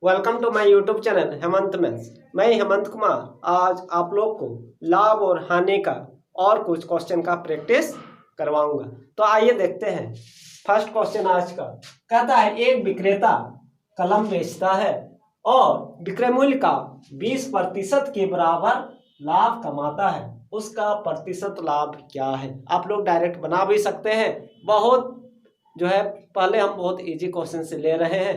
Welcome to my YouTube channel Hemant maths. मैं हेमंत कुमार आज आप लोग को लाभ और हानि का और कुछ क्वेश्चन का प्रैक्टिस करवाऊंगा। तो आइए देखते हैं। फर्स्ट क्वेश्चन आज का कहता है एक विक्रेता कलम बेचता है और विक्रय मूल्य का 20% के बराबर लाभ कमाता है। उसका प्रतिशत लाभ क्या है? आप लोग डायरेक्ट बना भी सकते हैं। बहुत जो है पहले हम बहुत इजी क्वेश्चन से ले रहे हैं।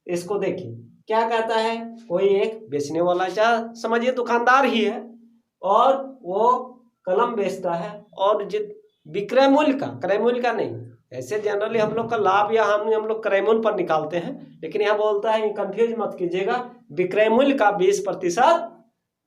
इसको देखिए क्या कहता है। कोई एक बेचने वाला समझिए दुकानदार ही है और वो कलम बेचता है और जित विक्रय मूल्य का क्रय मूल्य का नहीं, ऐसे जनरली हम लोग का लाभ या हानि हम लोग क्रय मूल्य पर निकालते हैं, लेकिन यहाँ बोलता है कंफ्यूज मत कीजिएगा, विक्रय मूल्य का 20%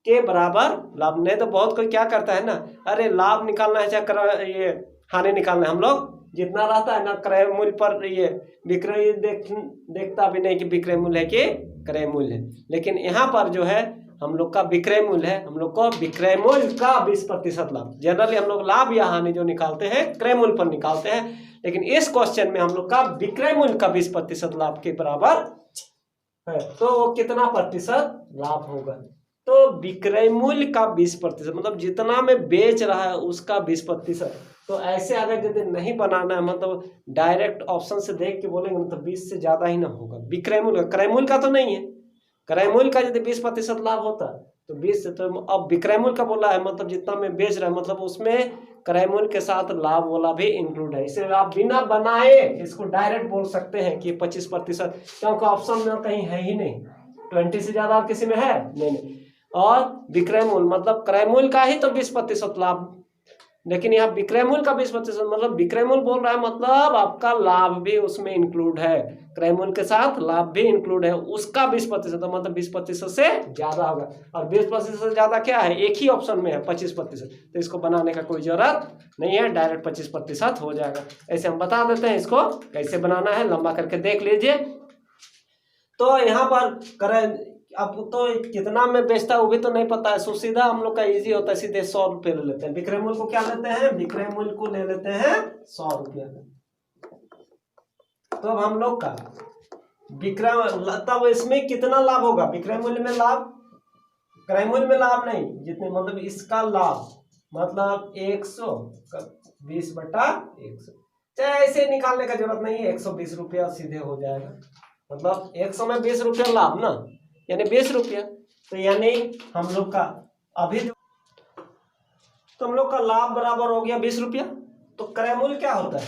के बराबर लाभ। नहीं तो बहुत कोई क्या करता है ना, अरे लाभ निकालना है चाहे ये हानि निकालना है, हम लोग जितना रहता है ना क्रय मूल्य पर ये विक्रय देखता भी नहीं कि विक्रय मूल्य है कि क्रय मूल्य है। लेकिन यहाँ पर जो है हम लोग का विक्रय मूल्य है, हम लोग को विक्रय मूल्य का 20% लाभ। जनरली हम लोग लाभ या हानि जो निकालते हैं क्रय मूल्य पर निकालते हैं, लेकिन इस क्वेश्चन में हम लोग का विक्रय मूल्य का 20% लाभ के बराबर है। तो वो कितना प्रतिशत लाभ होगा? तो विक्रय मूल्य का 20% मतलब जितना में बेच रहा है उसका 20%। तो ऐसे अगर यदि नहीं बनाना है, मतलब डायरेक्ट ऑप्शन से देख के बोलेंगे तो 20 से ज्यादा ही ना होगा। विक्रय मूल्य क्रय मूल्य का तो नहीं है, क्रय मूल्य का यदि 20% लाभ होता तो 20 से, तो अब विक्रय मूल्य का बोला है मतलब जितना में बेच रहा है, मतलब उसमें क्रय मूल्य के साथ लाभ वाला भी इंक्लूड है। इसे आप बिना बनाए इसको डायरेक्ट बोल सकते हैं कि 25%, क्योंकि ऑप्शन में कहीं है ही नहीं, 20 से ज्यादा और किसी में है नहीं। और विक्रय मूल्य मतलब क्रय मूल्य का ही तो 20% लाभ, लेकिन यहाँ विक्रय मूल्य का 20% मतलब विक्रय मूल्य बोल रहा है मतलब आपका लाभ भी उसमें इंक्लूड है, क्रय मूल्य के साथ लाभ भी इंक्लूड है, उसका 20%, तो मतलब 20% से ज्यादा होगा। और 20% से ज्यादा क्या है, एक ही ऑप्शन में है 25%, तो इसको बनाने का कोई जरूरत नहीं है, डायरेक्ट 25% हो जाएगा। ऐसे हम बता देते हैं इसको कैसे बनाना है, लंबा करके देख लीजिए। तो यहाँ पर क्रय अब तो कितना में बेचता है वो भी तो नहीं पता है, सो सीधा हम लोग का इजी होता है, सीधे 100 रुपये ले लेते हैं। विक्रय मूल्य को क्या लेते हैं, विक्रय मूल्य को ले लेते हैं 100 रुपया। तो अब हम लोग का विक्रय तब इसमें कितना लाभ होगा, विक्रय मूल्य में लाभ, क्रय मूल्य में लाभ नहीं, जितने मतलब इसका लाभ मतलब 120/100, चाहे ऐसे निकालने का जरूरत नहीं है, 120 रुपया सीधे हो जाएगा। मतलब 100 में 20 रुपया लाभ ना, यानी 20 रुपया। तो यानी हम लोग का अभी तो हम लोग का लाभ बराबर हो गया 20 रुपया। तो क्रय मूल्य क्या होता है,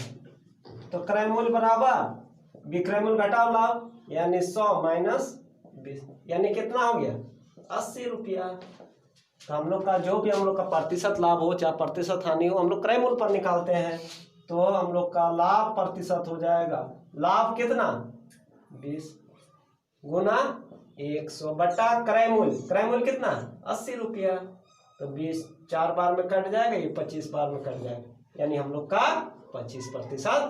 तो क्रय मूल्य बराबर विक्रय मूल्य घटाओ लाभ, यानी 100 माइनस 20, यानी कितना हो गया 80 रुपया। तो हम लोग का जो भी हम लोग का प्रतिशत लाभ हो चाहे प्रतिशत हानि हो, हम लोग क्रय मूल्य पर निकालते हैं। तो हम लोग का लाभ प्रतिशत हो जाएगा, लाभ कितना 20 गुना 100 बटा क्रय मूल्य कितना 80 रुपया। तो 20 4 बार में कट जाएगा, ये 25 बार में कट जाएगा, यानी हम लोग का 25%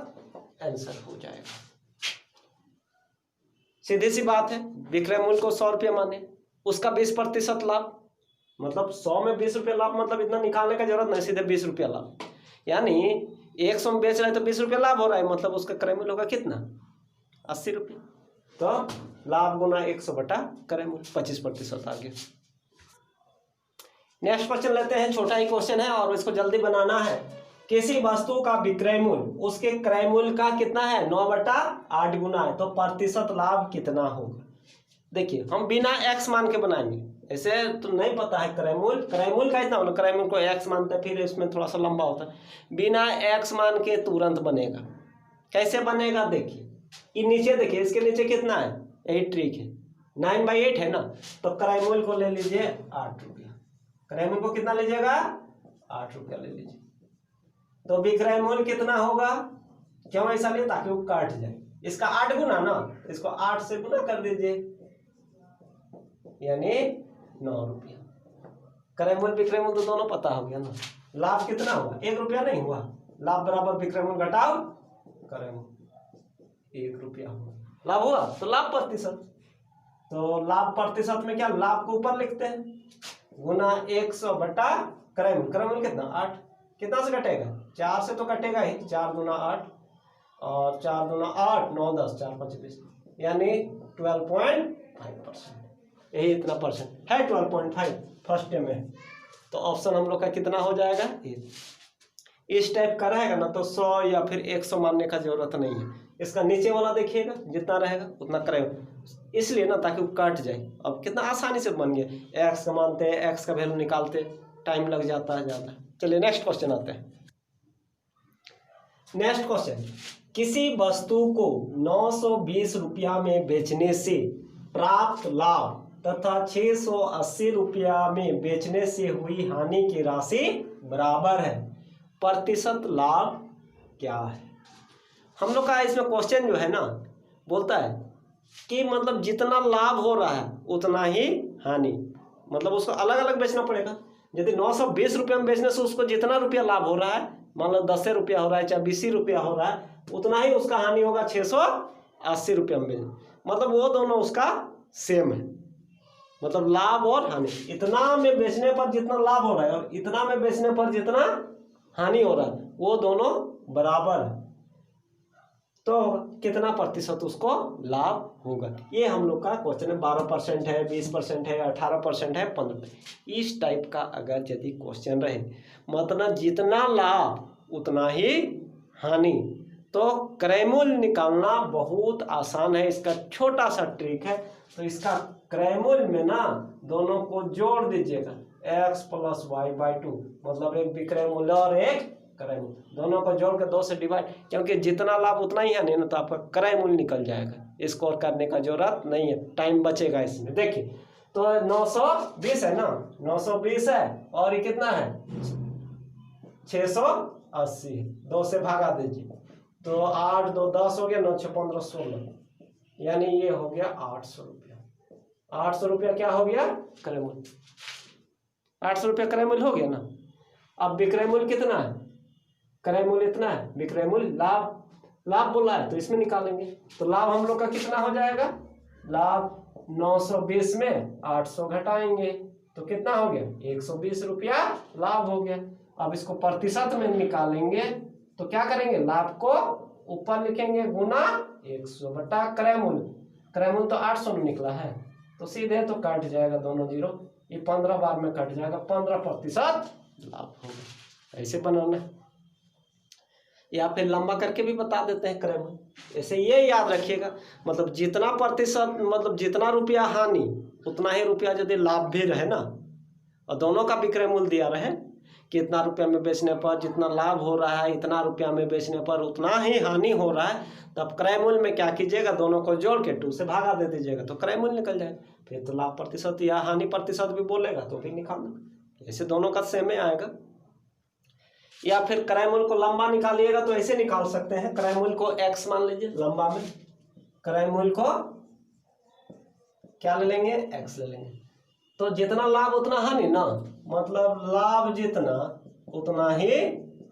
आंसर हो जाएगा। सीधी सी बात है, विक्रय मूल्य को 100 रुपया माने, उसका 20% लाभ, मतलब 100 में 20 रुपया लाभ, मतलब इतना निकालने का जरूरत नहीं, सीधे 20 रुपया लाभ। यानी 100 में बेच रहा है तो 20 रुपया लाभ हो रहा है, मतलब उसका क्रय मूल्य होगा कितना 80 रुपया। तो लाभ गुना 100 बटा क्रय मूल्य 25% आ गया। नेक्स्ट क्वेश्चन लेते हैं, छोटा ही क्वेश्चन है और इसको जल्दी बनाना है। किसी वस्तु का विक्रय मूल्य उसके क्रय मूल्य का कितना है 9/8 गुना है, तो प्रतिशत लाभ कितना होगा? देखिए हम बिना x मान के बनाएंगे, ऐसे तो नहीं पता है क्रय मूल्य का इतना होना, क्रय मूल्य को x मानते हैं फिर इसमें थोड़ा सा लंबा होता है। बिना x मान के तुरंत बनेगा, कैसे बनेगा देखिए, ये नीचे देखिए, इसके नीचे कितना है 8 ट्रिक है, 9/8 है ना, तो क्रय मूल्य को ले लीजिए 8 रुपया। क्रय मूल्य को कितना लीजिएगा 8 रुपया ले लीजिए। तो विक्रय मूल्य कितना होगा, क्यों ऐसा लिया ताकि वो काट जाए, इसका 8 गुना ना, इसको 8 से गुना कर दीजिए, यानी 9 रुपया। क्रय मूल्य विक्रय मूल्य तो दोनों पता हो गया ना। लाभ कितना हुआ 1 रुपया नहीं हुआ, लाभ बराबर विक्रय मूल्य घटाओ क्रय मूल्य, 1 रुपया हुआ, लाभ हुआ तो लाभ प्रतिशत। तो लाभ प्रतिशत में क्या, लाभ को ऊपर लिखते हैं गुना 100 बटा क्रय मूल्य कितना 8, कितना से कटेगा 4 से तो कटेगा ही, 4 गुना 8 और 4 गुना 8 9 10 4 5 20, यानी 12.5%, यही इतना परसेंट है 12.5 फर्स्ट टाइम में। तो ऑप्शन हम लोग का कितना हो जाएगा, इस टाइप का रहेगा ना तो 100 या फिर 100 मानने का जरूरत नहीं है। इसका नीचे वाला देखिएगा, जितना रहेगा उतना करेगा, इसलिए ना ताकि वो कट जाए। अब कितना आसानी से बन गया, एक्स का मानते हैं, एक्स का वैल्यू निकालते टाइम लग जाता है ज़्यादा। चलिए नेक्स्ट क्वेश्चन आते हैं। नेक्स्ट क्वेश्चन, किसी वस्तु को 920 रुपया में बेचने से प्राप्त लाभ तथा 680 रुपया में बेचने से हुई हानि की राशि बराबर है, प्रतिशत लाभ क्या है। हम लोग का इसमें क्वेश्चन जो है ना बोलता है कि मतलब जितना लाभ हो रहा है उतना ही हानि, मतलब उसको अलग अलग बेचना पड़ेगा। यदि 920 रुपये में बेचने से उसको जितना रुपया लाभ हो रहा है, मान लो 10 रुपया हो रहा है चाहे 20 रुपया हो रहा है, उतना ही उसका हानि होगा 680 रुपये में बेचने, मतलब वो दोनों उसका सेम है। मतलब लाभ और हानि, इतना में बेचने पर जितना लाभ हो रहा है और इतना में बेचने पर जितना हानि हो रहा है वो दोनों बराबर है, तो कितना प्रतिशत उसको लाभ होगा। ये हम लोग का क्वेश्चन है। 12% है, 20% है, 18% है, 15%, इस टाइप का अगर यदि क्वेश्चन रहे, मतलब जितना लाभ उतना ही हानि, तो क्रयमूल निकालना बहुत आसान है। इसका छोटा सा ट्रिक है, तो इसका क्रयमूल में ना दोनों को जोड़ दीजिएगा, x + y/2, मतलब एक विक्रय मूल्य और एक क्रय मूल्य, दोनों को जोड़ के 2 से डिवाइड, क्योंकि जितना लाभ उतना ही हानि ना, तो आपका क्रय मूल्य निकल जाएगा। इसको और करने का जरूरत नहीं है, टाइम बचेगा इसमें। देखिए तो 920 है ना, 920 है और ये कितना है 680, 2 से भागा दीजिए तो 8 2 10 हो गया, 9 6 15 16, यानी ये हो गया 800 रुपया। 800 रुपया क्या हो गया क्रय मूल्य, 800 रुपया क्रय मूल्य हो गया ना। अब विक्रय मूल्य कितना है, क्रय मूल्य इतना है, विक्रय मूल्य लाभ बोला है तो इसमें निकालेंगे। तो लाभ हम लोग का कितना हो जाएगा, लाभ 920 में 800 घटाएंगे तो कितना हो गया 120 रुपया लाभ हो गया। अब इसको प्रतिशत में निकालेंगे तो क्या करेंगे, लाभ को ऊपर लिखेंगे गुना 100 बटा क्रय मूल्य तो 800 में निकला है, तो सीधे तो कट जाएगा दोनों जीरो, ये 15 बार में कट जाएगा, 15% लाभ होगा। ऐसे बनाना है, या फिर लंबा करके भी बता देते हैं क्रय मूल्य। ऐसे ये याद रखिएगा, मतलब जितना प्रतिशत, मतलब जितना रुपया हानि उतना ही रुपया यदि लाभ भी रहे ना, और दोनों का विक्रय मूल्य दिया रहे कि इतना रुपया में बेचने पर जितना लाभ हो रहा है, इतना रुपया में बेचने पर उतना ही हानि हो रहा है, तब क्रय मूल्य में क्या कीजिएगा, दोनों को जोड़ के 2 से भागा दे दीजिएगा तो क्रय मूल्य निकल जाएगा। फिर तो लाभ प्रतिशत या हानि प्रतिशत भी बोलेगा तो भी निकालना, ऐसे दोनों का सेम ही आएगा। या फिर क्रय मूल्य को लंबा निकालिएगा तो ऐसे निकाल सकते हैं, क्रय मूल्य को x मान लीजिए लंबा में, क्रय मूल्य को क्या ले लेंगे, x ले लेंगे। तो जितना लाभ उतना हानि ना, मतलब लाभ जितना उतना ही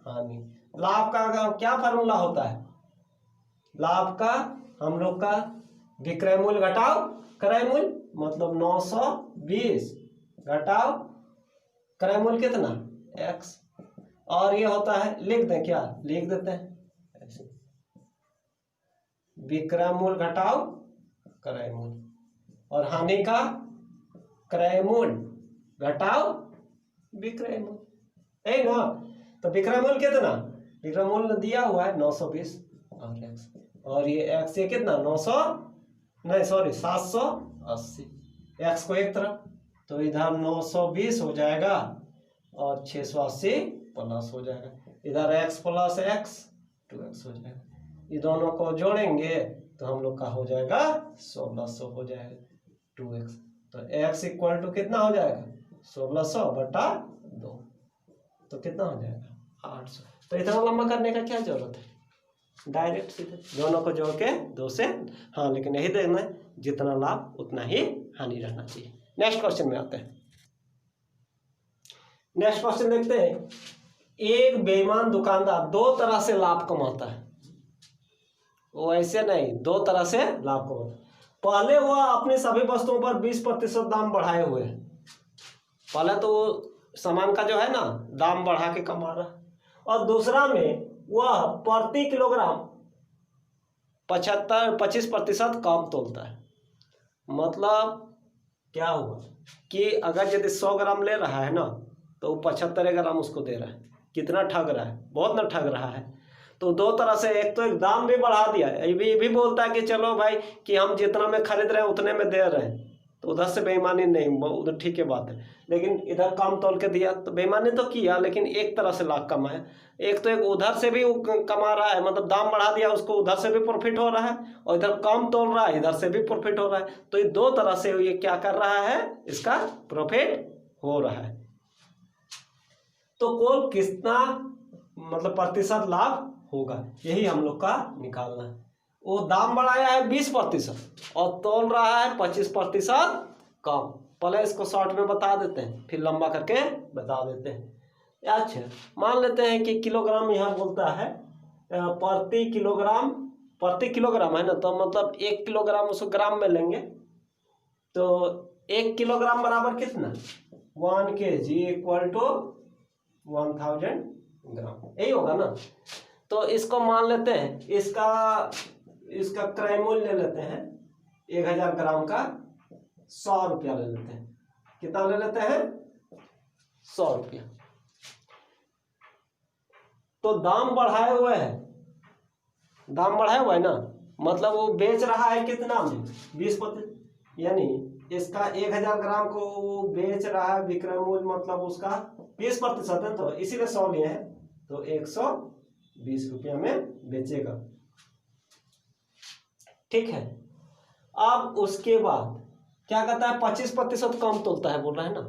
हानि। लाभ का क्या फार्मूला होता है, लाभ का हम लोग का विक्रय मूल्य घटाओ क्रय मूल्य, मतलब 920 घटाओ क्रय मूल्य कितना x, और ये होता है, लिख दें क्या, लिख देते हैं ऐसे, विक्रय मूल्य घटाओ क्रय मूल्य, और हानि का क्रय मूल्य घटाओ विक्रय मूल्य, है ना। तो विक्रय मूल्य कितना, विक्रय मूल्य दिया हुआ है 920 और x, और ये x ये कितना 780, x को एक तरफ, तो इधर 920 हो जाएगा और 680 प्लस हो जाएगा, इधर x + x 2x हो जाएगा। ये दोनों को जोड़ेंगे तो हम लोग का हो जाएगा 1600 हो जाएगा 2x, तो x = कितना हो जाएगा 1600 बटा 2, तो कितना हो जाएगा 800। तो इतना लंबा करने का क्या जरूरत है, डायरेक्ट सीधे दोनों को जोड़ के 2 से, हाँ लेकिन यही देखना है जितना लाभ उतना ही हानि रहना चाहिए। नेक्स्ट क्वेश्चन में आते हैं। नेक्स्ट क्वेश्चन देखते हैं, एक बेईमान दुकानदार 2 तरह से लाभ कमाता है, वो ऐसे नहीं 2 तरह से लाभ कमाता है। पहले वह अपनी सभी वस्तुओं पर 20% दाम बढ़ाए हुए है, पहले तो सामान का जो है ना दाम बढ़ा के कमा रहा है, और दूसरा में वह प्रति किलोग्राम 25% कम तोलता है। मतलब क्या हुआ कि अगर यदि 100 ग्राम ले रहा है ना, तो 75 ग्राम उसको दे रहा है। कितना ठग रहा है, बहुत ना ठग रहा है। तो दो तरह से, एक तो एक दाम भी बढ़ा दिया है, ये भी बोलता है कि चलो भाई कि हम जितना में खरीद रहे हैं उतने में दे रहे हैं, तो उधर से बेईमानी नहीं, उधर ठीक है बात है। लेकिन इधर कम तोल के दिया तो बेईमानी तो किया, लेकिन एक तरह से लाभ कमाया। एक तो एक उधर से भी कमा रहा है, मतलब दाम बढ़ा दिया उसको, उधर से भी प्रॉफिट हो रहा है, और इधर कम तोल रहा है, इधर से भी प्रॉफिट हो रहा है। तो ये दो तरह से ये क्या कर रहा है, इसका प्रॉफिट हो रहा है। तो कुल कितना मतलब प्रतिशत लाभ होगा, यही हम लोग का निकालना है। वो दाम बढ़ाया है 20% और तोल रहा है 25% कम। पहले इसको शॉर्ट में बता देते हैं, फिर लंबा करके बता देते हैं। अच्छा, मान लेते हैं कि किलोग्राम यहाँ बोलता है प्रति किलोग्राम है ना, तो मतलब 1 किलोग्राम उसको ग्राम में लेंगे, तो 1 किलोग्राम बराबर कितना, 1 kg इक्वल टू 1000 ग्राम, यही होगा ना। तो इसको मान लेते हैं, इसका क्रय मूल्य ले लेते हैं 1000 ग्राम का 100 रुपया ले लेते हैं। कितना ले लेते हैं, 100 रुपया। तो दाम बढ़ाए हुए है, दाम बढ़ाया हुआ है ना, मतलब वो बेच रहा है कितना में, 20%, यानी इसका 1000 ग्राम को वो बेच रहा है, विक्रय मूल्य मतलब उसका 20% है, तो इसीलिए 100 लिए हैं, तो 120 रुपया में बेचेगा। ठीक है। अब उसके बाद क्या कहता है, 25% कम तोलता है बोल रहा है ना,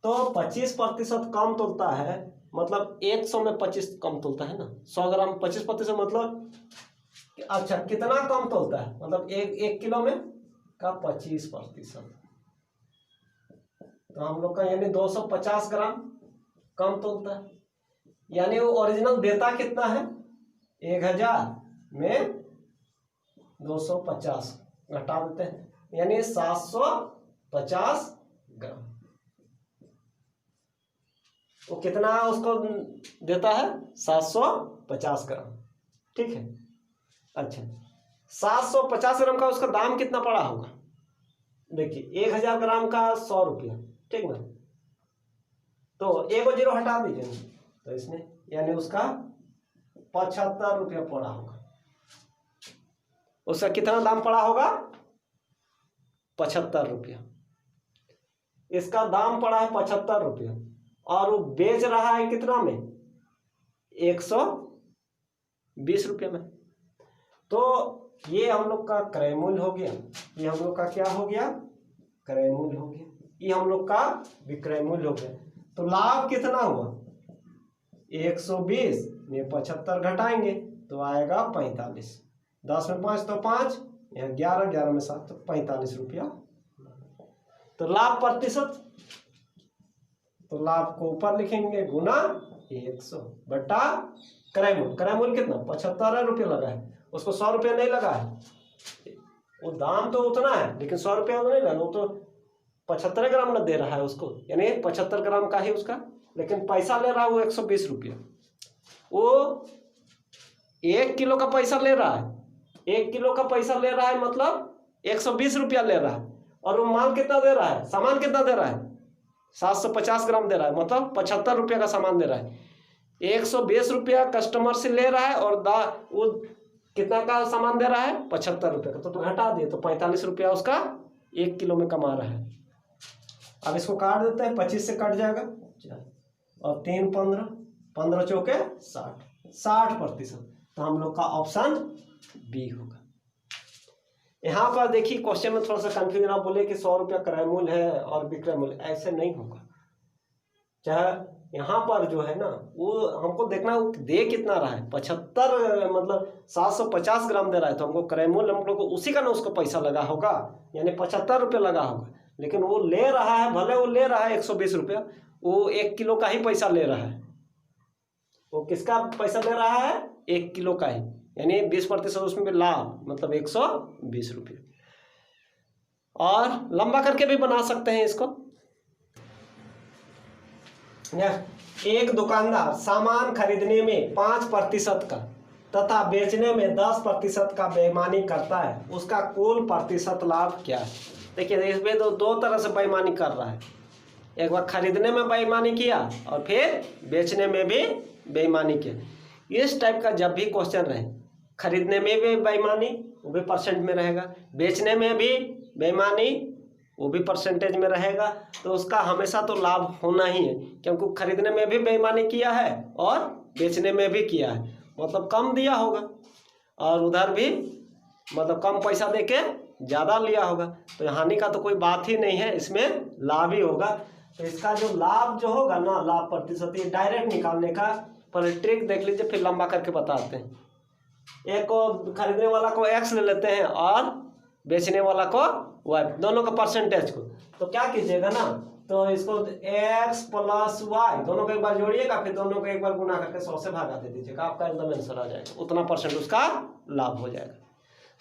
तो 25% कम तोलता है, मतलब 100 में 25 कम तोलता है ना, 100 ग्राम 25% मतलब अच्छा कितना कम तोलता है, मतलब एक किलो में का 25%, तो हम लोग का यानी 250 ग्राम कम तोलता है। यानी वो ओरिजिनल देता कितना है, 1000 में 250 घटा देते हैं, यानी 750 ग्राम। वो कितना उसको देता है, 750 ग्राम। ठीक है। अच्छा, 750 ग्राम का उसका दाम कितना पड़ा होगा, देखिए 1000 ग्राम का 100 रुपया, ठीक ना, तो 1 0 हटा दीजिए, तो इसमें यानी उसका 75 रुपया पड़ा होगा। उसका कितना दाम पड़ा होगा, 75 रुपया। इसका दाम पड़ा है 75 रुपया, और वो बेच रहा है कितना में, 120 रुपये में। तो ये हम लोग का क्रय मूल्य हो गया, ये हम लोग का क्या हो गया, क्रय मूल्य हो गया, ये हम लोग का विक्रय मूल्य हो गया। तो लाभ कितना हुआ, 120 में 75 घटाएंगे तो आएगा 45, 10 में 5 तो 5, यहाँ 11, 11 में 7 तो 45 रुपया। तो लाभ प्रतिशत, तो लाभ को ऊपर लिखेंगे गुना 100 बटा क्रय मूल्य। क्रय मूल्य कितना, 75 रुपये लगा है, उसको 100 रुपया नहीं लगा है, वो दाम तो उतना है लेकिन 100 रुपया नहीं लगा, वो तो 75 ग्राम ना दे रहा है उसको, यानी 75 ग्राम का ही उसका, लेकिन पैसा ले रहा है वो 120 रुपया। वो 1 किलो का पैसा ले रहा है, 1 किलो का पैसा ले रहा है मतलब 120 रुपया ले रहा है, और वो माल कितना दे रहा है, सामान कितना दे रहा है, 750 ग्राम दे रहा है, मतलब 75 रुपया का सामान दे रहा है। 120 रुपया कस्टमर से ले रहा है, और वो कितना का सामान दे रहा है, 75 रुपये का, तो घटा दिए तो 45 रुपया उसका 1 किलो में कमा रहा है। अब इसको काट देते हैं, 25 से कट जाएगा, और 3 15, 15 चौके 60%। तो हम लोग का ऑप्शन बी होगा। यहाँ पर देखिए क्वेश्चन में थोड़ा सा कंफ्यूजन, आप बोले कि 100 रुपया क्रय मूल्य है और विक्रय मूल्य, ऐसे नहीं होगा। चाहे यहाँ पर जो है ना, वो हमको देखना है वो दे कितना रहा है, 75 मतलब 750 ग्राम दे रहा है, तो हमको क्रय मूल्य हम लोग को उसी का ना उसको पैसा लगा होगा, यानी 75 रुपये लगा होगा। लेकिन वो ले रहा है, भले वो ले रहा है 120 रुपया, वो 1 किलो का ही पैसा ले रहा है। वो किसका पैसा ले रहा है, 1 किलो का ही, यानी 20% उसमें लाभ, मतलब 120 रुपये। और लंबा करके भी बना सकते हैं इसको। एक दुकानदार सामान खरीदने में 5% का तथा बेचने में 10% का बेईमानी करता है, उसका कुल प्रतिशत लाभ क्या है। देखिए इसमें तो दो तरह से बेईमानी कर रहा है, एक बार खरीदने में बेईमानी किया और फिर बेचने में भी बेईमानी किया। इस टाइप का जब भी क्वेश्चन रहे, खरीदने में भी बेईमानी वो भी परसेंट में रहेगा, बेचने में भी बेईमानी वो भी परसेंटेज में रहेगा, तो उसका हमेशा तो लाभ होना ही है, क्योंकि खरीदने में भी बेईमानी किया है और बेचने में भी किया है, मतलब कम दिया होगा और उधर भी मतलब कम पैसा देके ज़्यादा लिया होगा, तो हानि का तो कोई बात ही नहीं है, इसमें लाभ ही होगा। तो इसका जो लाभ जो होगा ना, लाभ प्रतिशत, ये डायरेक्ट निकालने का पर ट्रिक देख लीजिए, फिर लंबा करके बताते हैं। एक को खरीदने वाला को x ले लेते हैं और बेचने वाला को y, दोनों का परसेंटेज को, तो क्या कीजिएगा ना, तो इसको x प्लस वाई दोनों को एक बार जोड़िएगा, फिर दोनों को एक बार गुना करके 100 से भागा दे दीजिएगा, आपका एकदम आंसर आ जाएगा, उतना परसेंट उसका लाभ हो जाएगा।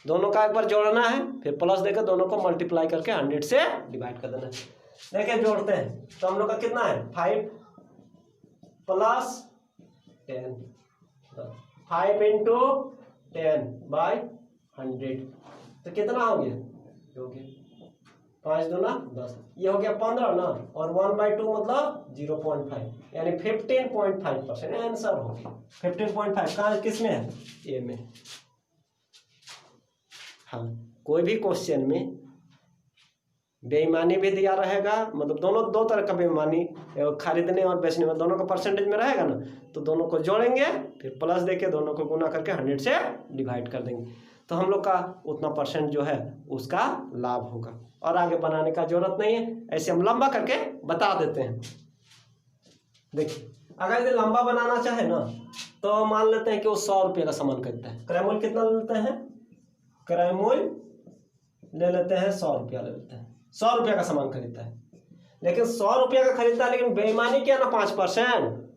दोनों का एक बार जोड़ना है, फिर प्लस देकर दोनों को मल्टीप्लाई करके 100 से डिवाइड कर देना है। देखिए जोड़ते हैं तो हम लोग का कितना है 5 प्लस 10, 5 इंटू 10 बाई 100, तो कितना हो गया 5 दूना 10, ये हो गया 15 ना, और 1/2 मतलब 0.5 यानी 15.5% आंसर हो गया। 15.5 कहाँ किस में है, ए में। हाँ, कोई भी क्वेश्चन में बेईमानी भी दिया रहेगा, मतलब दोनों दो तरह का बेईमानी, खरीदने और बेचने में दोनों का परसेंटेज में रहेगा ना, तो दोनों को जोड़ेंगे, फिर प्लस देके दोनों को गुना करके 100 से डिवाइड कर देंगे, तो हम लोग का उतना परसेंट जो है उसका लाभ होगा, और आगे बनाने का जरूरत नहीं है, ऐसे हम लंबा करके बता देते हैं। देखिए अगर यदि लंबा बनाना चाहे ना, तो मान लेते हैं कि वो 100 रुपये का सामान खरीदता है, क्रय मूल्य कितना लेते हैं, क्रय मूल्य ले लेते हैं 100 रुपया ले लेते हैं, 100 रुपया का सामान खरीदता है, लेकिन 100 रुपया का खरीदता है, लेकिन बेईमानी किया ना 5%,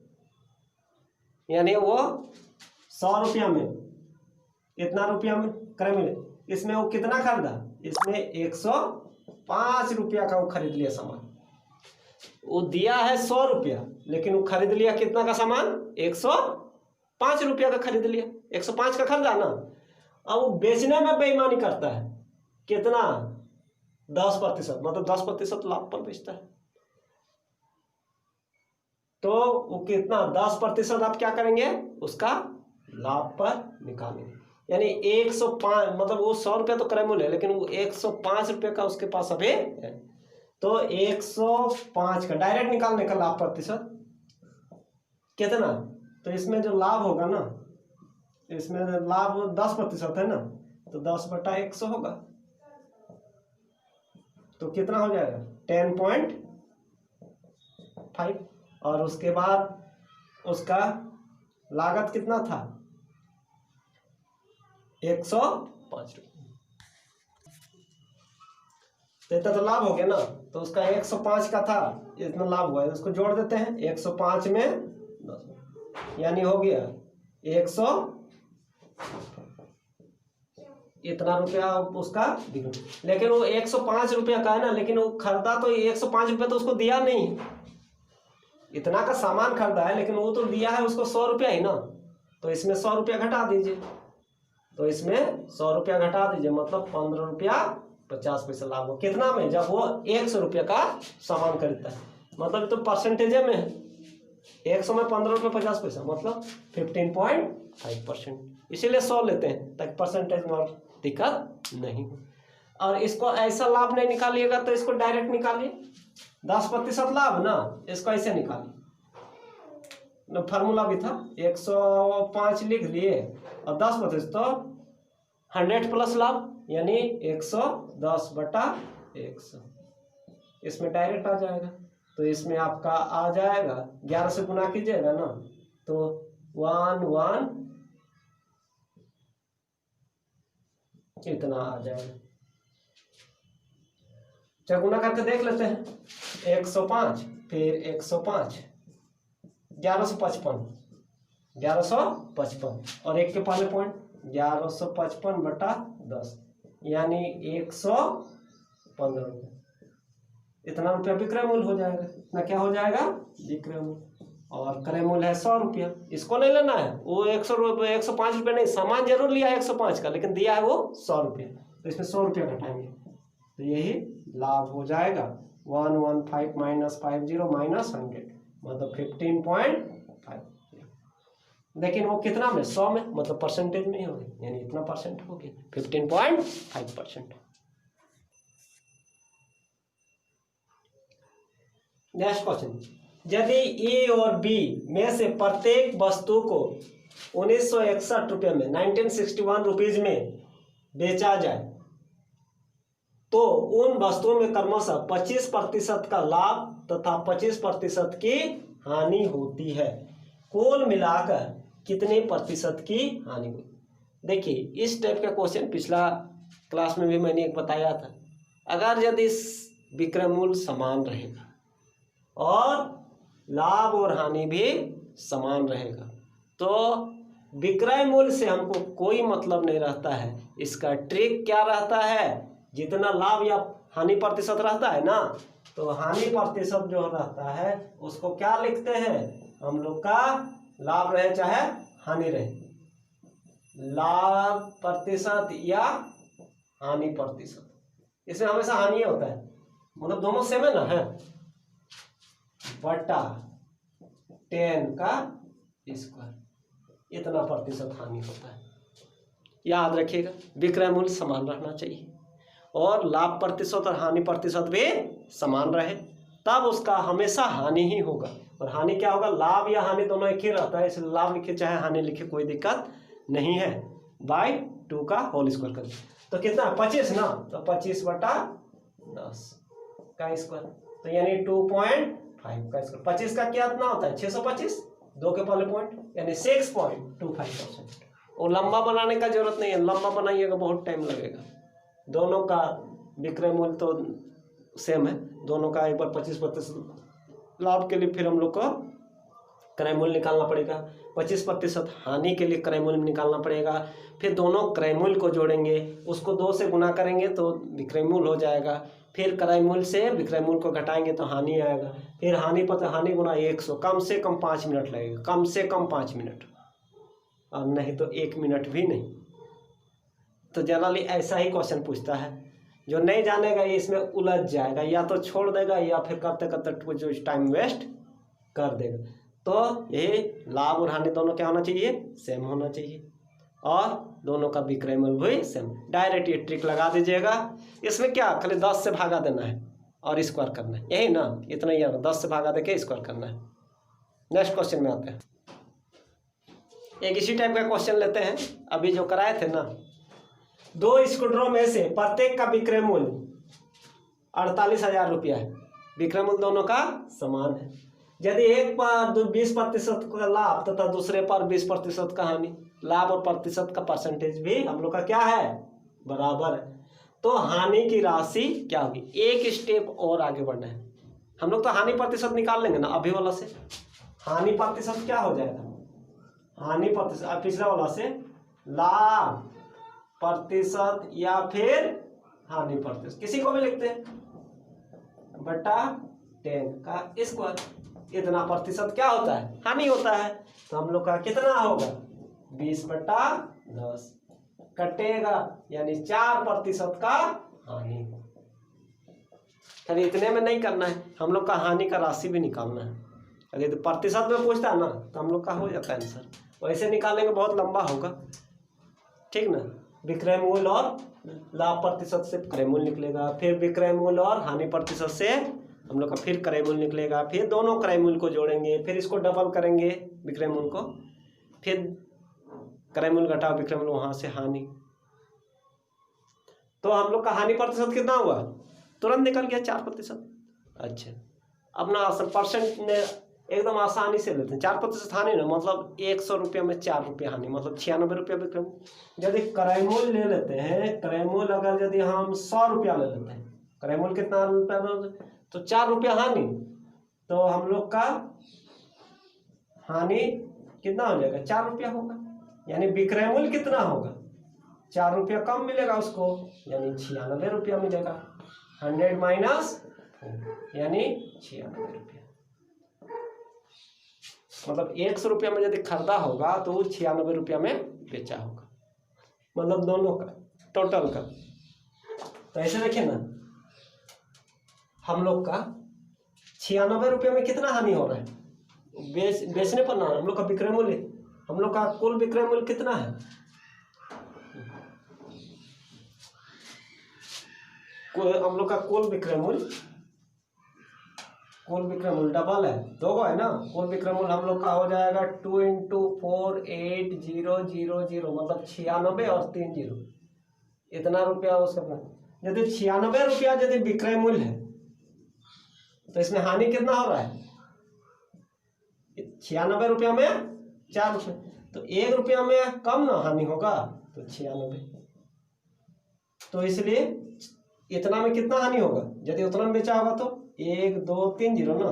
यानी वो 100 रुपया में इतना रुपया में क्रय मूल्य, इसमें वो कितना खरीदा, इसमें 105 रुपया का वो खरीद लिया सामान, वो दिया है 100 रुपया, लेकिन वो खरीद लिया कितना का सामान, 105 रुपया का खरीद लिया, 105 का खरीदा ना। अब वो बेचने में बेईमानी करता है, कितना 10%, मतलब 10% लाभ पर बेचता है, तो वो कितना 10% आप क्या करेंगे, उसका लाभ पर निकालेंगे, यानी 105, मतलब वो 100 रुपया तो क्रय मूल्य है, लेकिन वो 105 रुपये का उसके पास अभी है, तो 105 का डायरेक्ट निकालने का लाभ प्रतिशत कितना, तो इसमें जो लाभ होगा ना, इसमें लाभ 10% है ना, तो 10/100 होगा, तो कितना हो जाएगा 10.5, और उसके बाद उसका लागत कितना था 105 रुपये, तो इतना तो लाभ हो गया ना, तो उसका 105 का था, इतना लाभ हुआ है, उसको जोड़ देते हैं 105 में 10, यानी हो गया 100 इतना रुपया उसका, लेकिन वो 105 रुपया का है ना, लेकिन वो खरीदा तो 105 रुपया तो उसको दिया नहीं, इतना का सामान खरीदा है, लेकिन वो तो दिया है उसको 100 रुपया ही ना, तो इसमें 100 रुपया घटा दीजिए, तो इसमें 100 रुपया घटा दीजिए, मतलब 15 रुपया 50 पैसा लाभ हो, कितना में, जब वो 100 रुपया का सामान खरीदता है, मतलब तो परसेंटेज में है, 100 में 15 रुपये 50 पैसा, मतलब 15.5%, इसीलिए 100 लेते हैं ताकि परसेंटेज में और दिक्कत नहीं हो। और इसको ऐसा लाभ नहीं निकालिएगा तो इसको डायरेक्ट निकालिए, 10% लाभ ना, इसको ऐसे निकालिए, फार्मूला भी था 105 लिख लिए और 10%, तो 100 प्लस लाभ यानी 110/100, इसमें डायरेक्ट आ जाएगा, तो इसमें आपका आ जाएगा 11 से गुना कीजिएगा ना, तो 1 इतना आ जाएगा, चलो गुना करके देख लेते हैं, 105 फिर 105 1155 और एक के पहले पॉइंट 1155/10, यानी 115 रुपये, इतना रुपया विक्रय मूल्य हो जाएगा, इतना क्या हो जाएगा विक्रय मूल्य। और क्रय मूल्य है 100 रुपया। इसको नहीं लेना है, वो 105 रुपये नहीं, सामान जरूर लिया है 105 का, लेकिन दिया है वो 100 रुपया, तो इसमें 100 रुपया घटाएंगे, तो यही लाभ हो जाएगा 115 माइनस 50 माइनस 100, मतलब 15.5। लेकिन वो कितना में, 100 में, मतलब परसेंटेज में ही होगी, यानी इतना परसेंट हो गया 15.5%। नेक्स्ट क्वेश्चन, यदि ए और बी में से प्रत्येक वस्तु को 1961 रुपये में 1961 रुपीज में बेचा जाए तो उन वस्तुओं में क्रमशः 25% का लाभ तथा 25% की हानि होती है। कुल मिलाकर कितने प्रतिशत की हानि हुई? देखिए, इस टाइप का क्वेश्चन पिछला क्लास में भी मैंने एक बताया था। अगर यदि विक्रय मूल्य समान रहेगा और लाभ और हानि भी समान रहेगा तो विक्रय मूल्य से हमको कोई मतलब नहीं रहता है। इसका ट्रिक क्या रहता है, जितना लाभ या हानि प्रतिशत रहता है ना, तो हानि प्रतिशत जो रहता है उसको क्या लिखते हैं हम लोग का, लाभ रहे चाहे हानि रहे, लाभ प्रतिशत या हानि प्रतिशत, इसमें हमेशा हानि होता है, मतलब दोनों सेम है ना, है बटा 10 का स्क्वायर, इतना प्रतिशत हानि होता है। याद रखिएगा, विक्रय मूल्य समान रहना चाहिए और लाभ प्रतिशत और हानि प्रतिशत भी समान रहे, तब उसका हमेशा हानि ही होगा। और हानि क्या होगा, लाभ या हानि दोनों एक ही रहता है, इसलिए लाभ लिखे चाहे हानि लिखे कोई दिक्कत नहीं है। बाई 2 का होल स्क्वायर कर, तो कितना 25 ना, तो 25 बटा 10 का स्क्वायर, तो यानी 2.5 का स्क्वायर। 25 का क्या इतना होता है 625, 2 के पहले पॉइंट, यानी 6.25%। और लंबा बनाने का जरूरत नहीं है, लंबा बनाइएगा बहुत टाइम लगेगा। दोनों का विक्रय मूल्य तो सेम है, दोनों का एक बार 25% लाभ के लिए फिर हम लोग को क्रय मूल्य निकालना पड़ेगा, 25% हानि के लिए क्रय मूल्य निकालना पड़ेगा, फिर दोनों क्रय मूल्य को जोड़ेंगे, उसको 2 से गुना करेंगे तो विक्रय मूल्य हो जाएगा, फिर क्रय मूल्य से विक्रय मूल्य को घटाएंगे तो हानि आएगा, फिर हानि गुना 100, कम से कम 5 मिनट लगेगा, कम से कम 5 मिनट, और नहीं तो 1 मिनट भी नहीं। तो जनरली ऐसा ही क्वेश्चन पूछता है, जो नहीं जानेगा ये इसमें उलझ जाएगा, या तो छोड़ देगा या फिर करते करते जो टाइम वेस्ट कर देगा। तो ये लाभ और हानि दोनों क्या होना चाहिए, सेम होना चाहिए, और दोनों का विक्रय मूल्य भी सेम। डायरेक्ट ये ट्रिक लगा दीजिएगा, इसमें क्या खाली 10 से भागा देना है और स्क्वायर करना है, यही ना, इतना ही है, 10 से भागा देके स्क्वायर करना है। नेक्स्ट क्वेश्चन में आते हैं, एक इसी टाइप का क्वेश्चन लेते हैं, अभी जो कराए थे ना, 2 स्कूटरों में से प्रत्येक का विक्रय मूल्य 48,000 रुपया है, विक्रय मूल्य दोनों का समान है। यदि एक पर 20% का लाभ तथा दूसरे पर 20% का हानि, लाभ और प्रतिशत का परसेंटेज भी हम लोग का क्या है, बराबर है, तो हानि की राशि क्या होगी। एक स्टेप और आगे बढ़ना है, हम लोग तो हानि प्रतिशत निकाल लेंगे ना अभी वाला से। हानि प्रतिशत क्या हो जाएगा, हानि प्रतिशत पिछला वाला से लाभ प्रतिशत या फिर हानि प्रतिशत, किसी को भी लिखते हैं, बटा 10 का स्क्वायर, इतना प्रतिशत क्या होता है, हानि होता है, तो हम लोग का कितना होगा 20/10 कटेगा, यानी 4% का हानि। अरे इतने में नहीं करना है, हम लोग का हानि का राशि भी निकालना है। अगर तो प्रतिशत में पूछता है ना तो हम लोग का हो जाता है आंसर, वैसे निकालेंगे बहुत लंबा होगा, ठीक ना। विक्रय मूल्य और लाभ प्रतिशत से क्रय मूल्य निकलेगा, फिर विक्रय मूल्य और हानि प्रतिशत से हम लोग का फिर क्रय मूल्य निकलेगा, फिर दोनों क्रय मूल्य को जोड़ेंगे, फिर इसको डबल करेंगे विक्रय मूल्य को, फिर क्रय मूल्य घटाओ विक्रय मूल्य, वहां से हानि, तो हम लोग का हानि प्रतिशत कितना हुआ, तुरंत निकल गया 4%। अच्छा, अपना परसेंट ने एकदम आसानी से लेते हैं, 4% हानि ना, मतलब 100 रुपये में 4 रुपये हानि, मतलब 96 रुपया विक्रय मूल्य। यदि क्रय मूल्य ले लेते हैं, क्रय मूल्य अगर यदि हम 100 रुपया ले लेते हैं, क्रय मूल्य कितना रुपया तो 4 रुपया हानि, तो हम लोग का हानि कितना हो जाएगा 4 रुपया होगा, यानी विक्रय मूल्य कितना होगा 4 रुपया कम मिलेगा उसको, यानी 96 रुपया मिलेगा, 100 माइनस 4 यानी 96 रुपया। मतलब 100 रुपया में यदि खरीदा होगा तो वो 96 रुपया में बेचा होगा, मतलब दोनों का टोटल का। तो ऐसे देखिए ना, हम लोग का 96 रुपये में कितना हानि हो रहा है बेचने पर ना। हम लोग का विक्रय मूल्य, हम लोग का कुल विक्रय मूल्य कितना है, हम लोग का कुल विक्रय मूल्य डबल है, दो है ना। कुल विक्रय मूल्य हम लोग का हो जाएगा 2 × 4 8000, मतलब 96 और 3 जीरो, इतना रुपया उसका। यदि 96 रुपया यदि विक्रय मूल्य है तो इसमें हानि कितना हो रहा है, 96 रुपया में 4 रुपये, तो 1 रुपया में कम ना हानि होगा, तो 96। तो इसलिए इतना में कितना हानि होगा, यदि उतना में बेचा होगा तो 1 2 3 जीरो ना,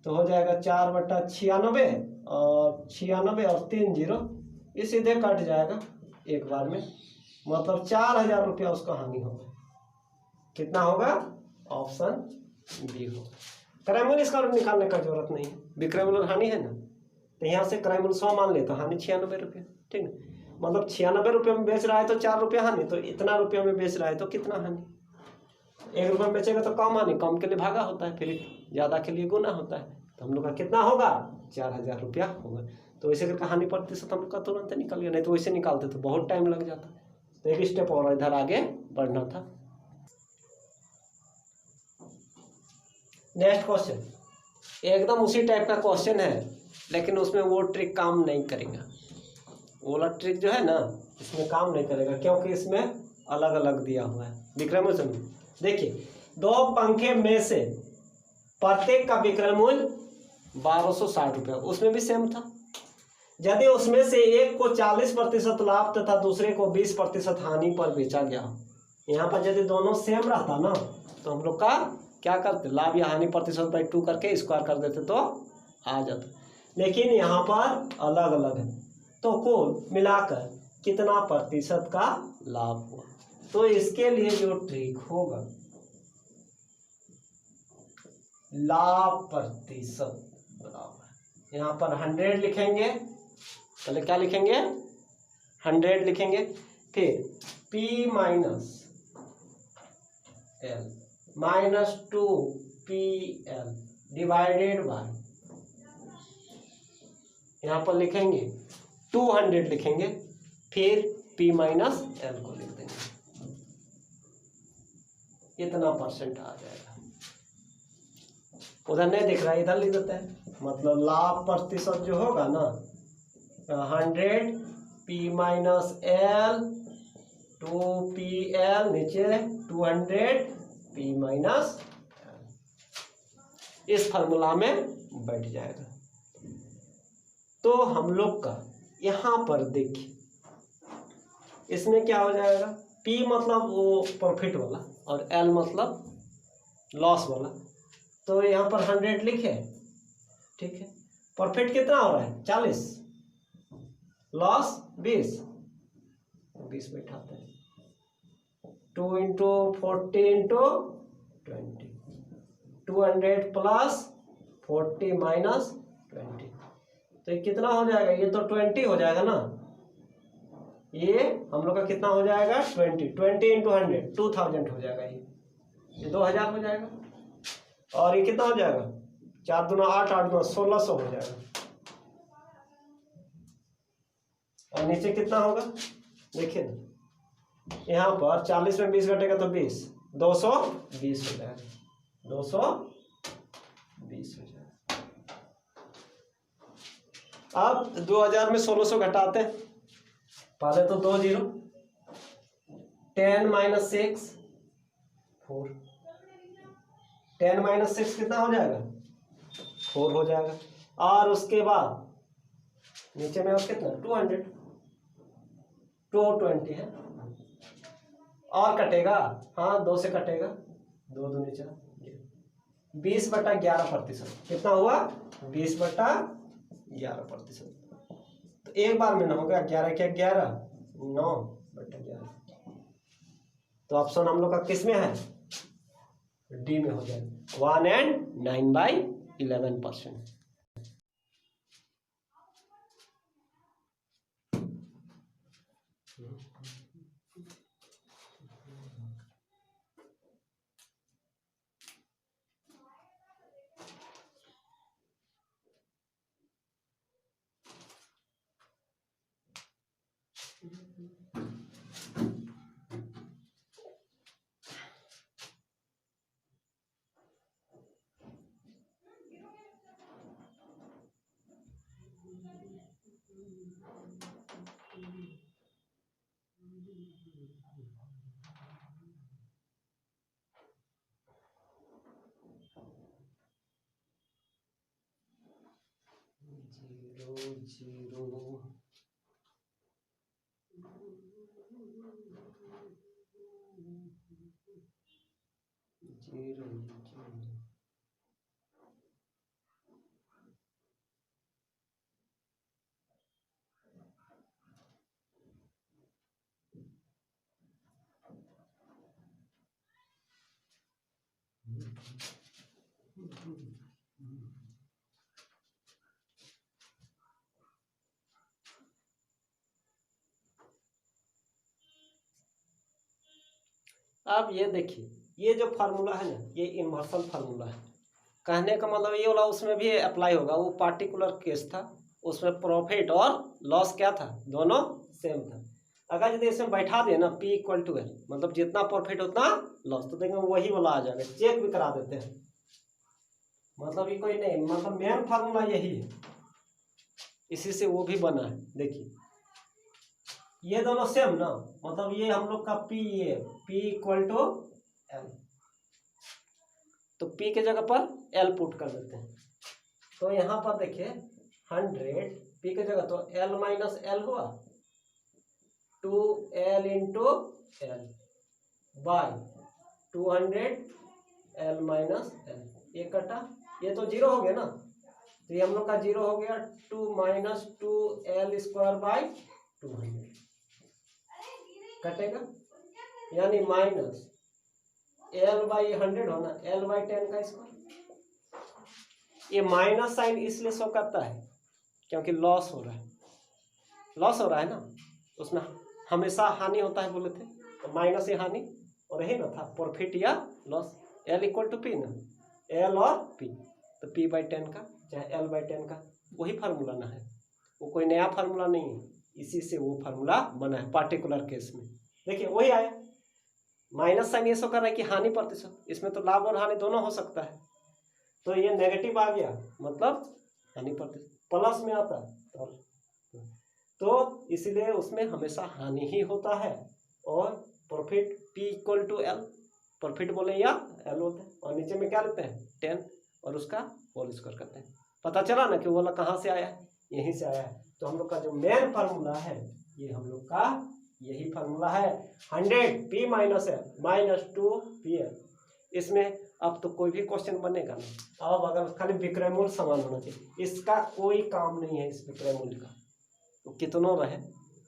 तो हो जाएगा 4/96 और 96 और 3 जीरो, ये सीधे कट जाएगा एक बार में, मतलब 4000 रुपया उसका हानि होगा। कितना होगा, ऑप्शन बी होगा। क्रय मूल्य इसका निकालने का जरूरत नहीं है, विक्रय मूल्य हानि है ना, तो यहाँ से क्रय मूल्य 100 मान ले तो हानि 96 रुपये, ठीक है। मतलब 96 रुपये में बेच रहा है तो 4 रुपया हानि, तो इतना रुपया में बेच रहा है तो कितना हानि, 1 रुपये में बेचेगा तो कम हानि, कम के लिए भागा होता है, फिर ज़्यादा के लिए गुना होता है, तो हम लोग का कितना होगा, 4000 रुपया होगा। तो वैसे करके हानि प्रतिशत हम लोग का तुरंत निकल गया, नहीं तो वैसे निकालते तो बहुत टाइम लग जाता। तो एक स्टेप और इधर आगे बढ़ना था। नेक्स्ट क्वेश्चन एकदम उसी टाइप का क्वेश्चन है, लेकिन उसमें वो ट्रिक काम नहीं करेगा, वो वाला ट्रिक जो है ना इसमें काम नहीं करेगा, क्योंकि इसमें अलग अलग दिया हुआ है विक्रय मूल्य। देखिए, 2 पंखे में से प्रत्येक का विक्रय मूल्य 1260 रुपया, उसमें भी सेम था। यदि उसमें से एक को 40% लाभ तथा दूसरे को 20% हानि पर बेचा गया, यहाँ पर यदि दोनों सेम रहता ना तो हम लोग का क्या करते, लाभ या हानि प्रतिशत बाई 2 करके स्क्वायर कर देते तो आ जाता, लेकिन यहाँ पर अलग अलग है। तो कुल मिलाकर कितना प्रतिशत का लाभ हुआ, तो इसके लिए जो ट्रिक होगा, लाभ प्रतिशत बराबर, यहाँ पर 100 लिखेंगे, पहले क्या लिखेंगे, 100 लिखेंगे, फिर P minus L minus 2PL divided by, यहाँ पर लिखेंगे 200 लिखेंगे, फिर P माइनस L को लिख देंगे, इतना परसेंट आ जाएगा। उधर नहीं दिख रहा है, इधर लिख देते हैं, मतलब लाभ प्रतिशत जो होगा ना 100 P माइनस L 2PL नीचे 200 P माइनस L, इस फार्मूला में बैठ जाएगा। तो हम लोग का यहाँ पर देखिए, इसमें क्या हो जाएगा, P मतलब वो प्रॉफिट वाला और L मतलब लॉस वाला, तो यहाँ पर 100 लिखे, ठीक है। प्रॉफिट कितना हो रहा है, 40, लॉस 20 बैठाते हैं, 2 × 40 × 20, 200 प्लस 40 माइनस 20, तो ये कितना हो जाएगा, ये तो 20 हो जाएगा ना, ये हम लोग का कितना हो जाएगा 20 × 100 2000 हो जाएगा, ये 2000 हो जाएगा, और ये कितना हो जाएगा 4 दूना 8 8 दूना 1600 हो जाएगा, और नीचे कितना होगा देखिए, यहाँ पर 40 में 20 घटेगा तो 20, 220 हो जाएगा, 220 हो जाएगा। अब 2000 में 1600 घटाते हैं, पहले तो 2 जीरो, 10 माइनस 6 4, 10 माइनस 6 कितना हो जाएगा 4 हो जाएगा, और उसके बाद नीचे में और कितना 200, 220 है, और कटेगा, हाँ 2 से कटेगा, 2 दूनी 4, 20/11%, कितना हुआ 20/11%, तो एक बार में ना होगा, 11 क्या 11, 9/11, तो ऑप्शन हम लोग का किस में है, डी में हो जाएगा, 1 and 9/11%। Zero zero zero zero. अब ये देखिए, ये जो फार्मूला है ना, ये इन्वर्सल फार्मूला है। कहने का मतलब ये वाला उसमें भी अप्लाई होगा। वो पार्टिकुलर केस था, उसमें प्रॉफिट और लॉस क्या था, दोनों सेम था। अगर यदि इसमें बैठा दे ना P इक्वल टू L, मतलब जितना प्रॉफिट उतना लॉस, तो देखेंगे वही वाला आ जाएगा। चेक भी करा देते हैं, मतलब ये कोई नहीं, मतलब मेन फार्मूला यही है, इसी से वो भी बना है। देखिए ये दोनों सेम ना, मतलब ये हम लोग का P, ये P इक्वल टू L, तो P के जगह पर L पुट कर देते हैं। तो यहाँ पर देखिए 100 P के जगह तो L माइनस L हुआ, 2L into L by 200 L minus L, ये कटा, ये तो जीरो हो गया ना, तो ये हम लोग का जीरो हो गया। 2 माइनस 2L स्क्वायर बाय 200 कटेगा, यानी माइनस L बाई 100 होना, L बाई 10 का स्क्वायर। ये माइनस साइन इसलिए शो करता है क्योंकि लॉस हो रहा है, लॉस हो रहा है ना, उसमें हमेशा हानि होता है बोले थे, तो माइनस ही हानि, और यही ना था प्रॉफिट या loss. L equal to P ना, L और P, तो P बाई 10 का चाहे L बाई 10 का वही फार्मूला ना है, वो कोई नया फार्मूला नहीं है, इसी से वो फार्मूला बना है पार्टिकुलर केस में। देखिए वही आया, माइनस साइन ये शो कर रहा है कि हानि प्रतिशत, इसमें तो लाभ और हानि दोनों हो सकता है, तो ये नेगेटिव आ गया, मतलब हानि प्रतिशत। प्लस में आता है तो इसीलिए उसमें हमेशा हानि ही होता है। और profit P equal to L, profit बोले या L होते हैं, और नीचे में क्या लेते हैं 10, और उसका होल स्क्वायर करते हैं। पता चला ना कि वो वाला कहाँ से आया है, यहीं से आया है। तो हम लोग का जो मेन फार्मूला है, ये हम लोग का यही फार्मूला है, 100 P minus L minus 2PL। इसमें अब तो कोई भी क्वेश्चन बनेगा ना, अब अगर खाली विक्रयमूल्य समान होना चाहिए, इसका कोई काम नहीं है, इस विक्रयमूल्य का तो कितनों रहे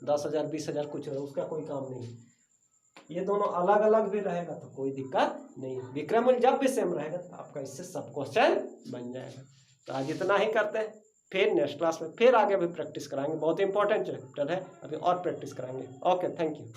10,000 20,000 कुछ रहे, उसका कोई काम नहीं है। ये दोनों अलग अलग भी रहेगा तो कोई दिक्कत नहीं है, विक्रयमूल्य जब भी सेम रहेगा तो आपका इससे सब क्वेश्चन बन जाएगा। तो आज इतना ही करते हैं, फिर नेक्स्ट क्लास में फिर आगे भी प्रैक्टिस कराएंगे, बहुत इंपॉर्टेंट चैप्टर है, अभी और प्रैक्टिस कराएंगे। Okay, thank you.